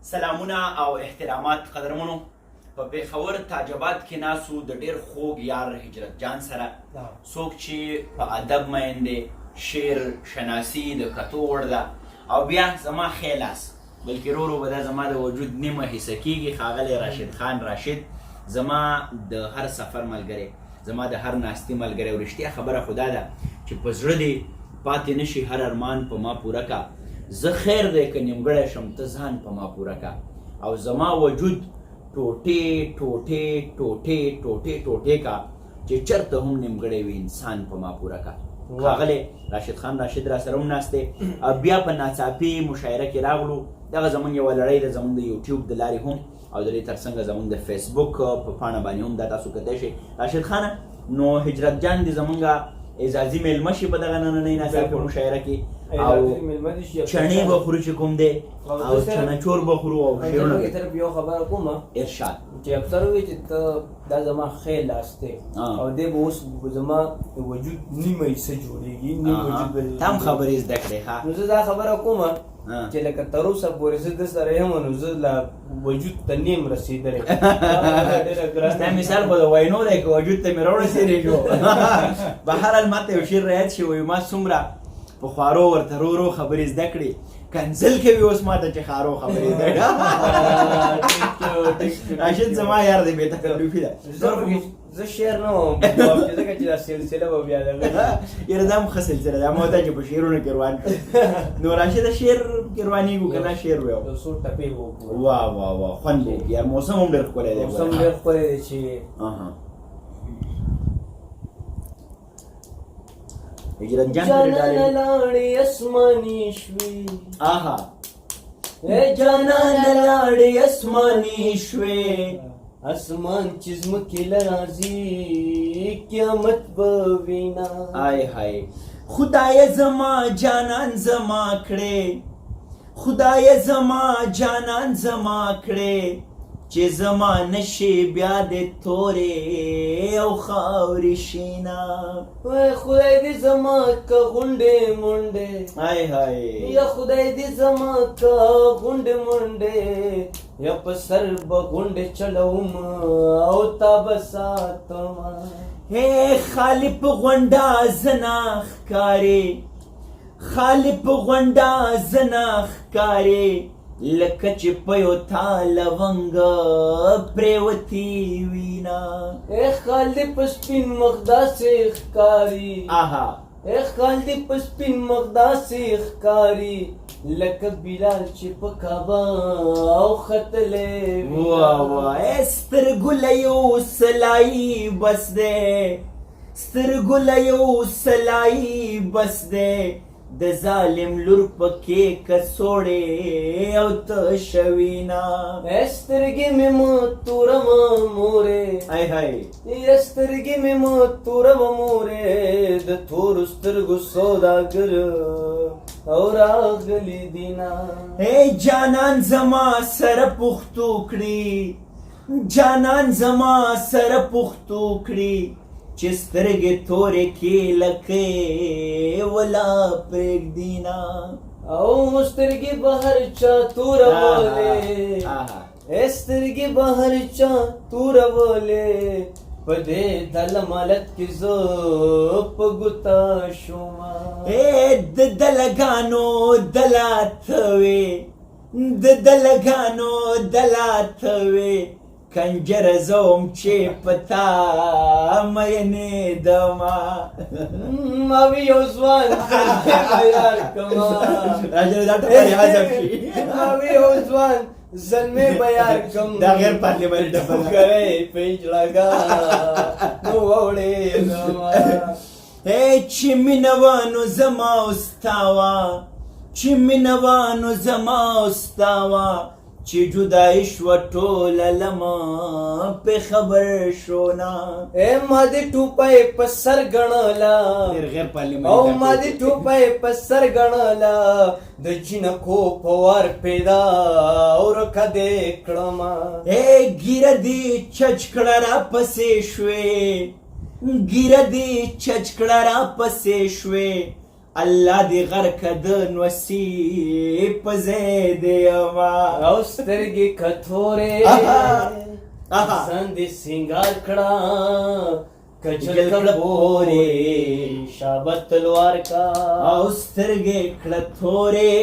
سلامونه او احترامات قدرمنو په پېښور تاجبات کې ناسو د ډېر خوږ یار هجرت جان سره څوک چې په ادب مین دی، شعر شناسي د کتو وړ ده او بیا زما خیلاس بلکې رو به دا زما د وجود نیمه حصه کېږي. ښاغلی راشد خان راشد زما د هر سفر ملګری، زما د هر ناستي ملګری او رښتیا خبره خو دا ده چې په زړه دې پاتې نشي هر ارمان په ما پوره کا. زه خیر دی که نیمګړی شم ته ځان په ما پوره کا او زما وجود ټوټې ټوټې ټوټې ټوټې ټوټې کا چې چرته هم نیمګړی وي انسان په ما پوره کا. ښاغلی راشد خان راشد را سره هم ناست دی. بیا په ناڅاپي مشاعره کې راغلو. دغه زموږ یوه لړۍ ده زموږ د یوټیوب د لارې هم او د دې تر څنګ زموږ د فیسبوک په پاڼه باندې هم دا تاسو کتلی شئ. راشد خانه نو هجرت جان دې زموږ اعزازي میلمه شي په دغه نننۍ ناڅاپي مشاعره کې او چڼې به خورو چې کوم دی او چڼهچور به خورو او شعرونه. طرف یو خبره کومه ارشاد چې اکثر وایي چې ته دا زما ښی لاس دی او دی به اوس زما وجود نیمه حصه جوړېږي، نیم وجود به ته هم خبرې زده کړې ښه. نو زه دا خبره کومه چې لکه تر اوسه پورې زه ده سره یم نو زه لا وجود ته نیم رسېدلی. دا مثال خو د وینو دی که وجود ته مې راورسېدی شو. بهرحال ما ته یو شعر رایاد شي وایي ما څومره په خوارو ورته رو رو خبرې زده کړې کنزل کوي اوس ما ته چې خارو خبرې زده کړې. راشد زما یار دی بې تکلفي ده. زه شعر نه وم چې ځکه چې دا سلسله به بیا دغه یاره دا هم ښه سلسله ده. ما ته چې په شعرونو کې روان نو راشده شعر کې روانېږو که نه شعر ویو یو څو ټپې به وکړو. واه واه واه خوند به وکړي. یار موسم هم ډېر ښکلی دی. موسم ډېر ښکلی دی چې هجرت جان جانان لاړې اسماني شوې آها ای جانان لاړې اسماني شوې اسمان چې ځمکې له راځي قیامت به وینا. آی های خدای زما جانان زما کړې، خدای زما جانان زما کړې چې زما نشي بیا د تورې او خاورې شینا. وای خدای دې زما که غونډې منډې، آی های یا خدای دې زما که غونډې منډې یا په سر به غونډې چلوم او تا به ساتم. هی خالی په غونډه زنا ښکارې، خالی په غونډه زنا ښکارې لکه چې په یو تا لونګ پرېوتې وینا. ای خال دې په سپین مخ داسې ښکاري، آها ای خال دې په سپین مخ داسې ښکاري لکه بلال چې په کعبه او ختلی. واه واه سترګو له یو سلایي بس دی، سترګو له یو سلایي بس دی د ظالم لور پکې کڅوړې او ته شوینا. سترګې مې مه توروه مورې، آی های سترګې مې مه توروه مورې د تورو سترګو سوداګر او راغلی دینا. ای جانان زما سره پښتو کړي، جانان زما سره پښتو کړي چې سترګې تورې کې لکې ولا پرېږدینا. او سترګې به هر چا تورولې، سترګې به هر چا تورولې په دې دل مالت کې زه په ګوتا شوم. د دلګانو دلات وې، د دلګانو دلات وې کنجر زوم چې پتا مینې دما. ما وی یو ځوان بیار کما راځه دا ته حذف شي. ما وی یو ځوان زلمه بیار کم دا غیر پارلیمنت ډبل کرے پیج لگا نو وړې زما. ای چې مینوانو زما استاوا، چې مینوانو زما استاوا چې جدای شوه ټوله لمه پې خبر شونا. ای ما دې ټوپۍ په سر ګڼله غیر پارلیمنت او ما دې ټوپۍ په سر ګڼله د جنکو په وار پیدا ورکه دې کړمه. ای ګیره دې چچ کړه راپسې شوې، ګیره دې چچ کړه راپسې شوې الله دې غرکه د نصیب په ځای دې یما او سترګې کتورې ځان دې سینګار کړه کجل کړه شابت تلوار کا او سترګې کړه تورې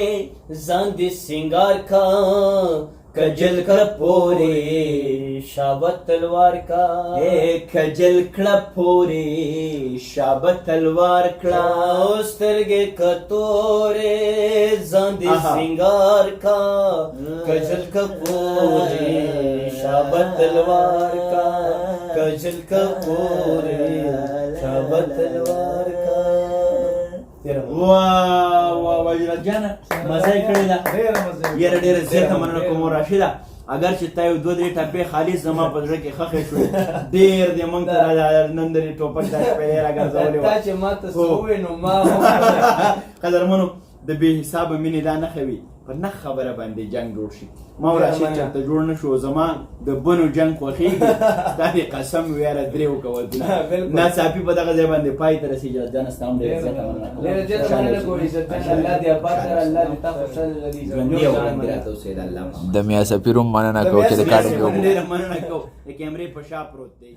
ځان دې سینګار کا کجل کړه پورې شابت تلوار کا کجل کړه پورې شابت تلوار کړه او سترګې کتورې ځان دې سینګار کا کجل کړه پورې شابت تلوار کا کجل کړه پورې شابت تلوار کا واه واه وجرت جانا مزه یې کړې ده یاره ډېره زیاته مننه کوم راشده اگر چې تا یو دوه درې ټپې خالص زما په زړه کې ښخې شوې ډېر دې موږ ته نن درې ټوپک دا شپې راګرځولې تا چې ما ته څه ووې نو ما قدرمنو د بې حسابه مینې دا نښه وي په نه خبره باندې جنګ جوړ شي ما او راشد چېرته جوړ نه شو زما د بنو جنګ خوښېږي دا دې قسم وي یاره درې وکولتونه ناڅاپي په دغه ځای باندې پای ته رسېږي جان جان ستا هم ډېره زیاته مننه کوم ډېره زیاته مننه کوم عزت جان الله دې آباد کړه الله دې تا خوشحاله لري ژوندي او ژوندي راته اوسېده الله د میا سفیر هم مننه کوم چې د کاڼي ډېره مننه کوم د کیمرې په شا پروت دی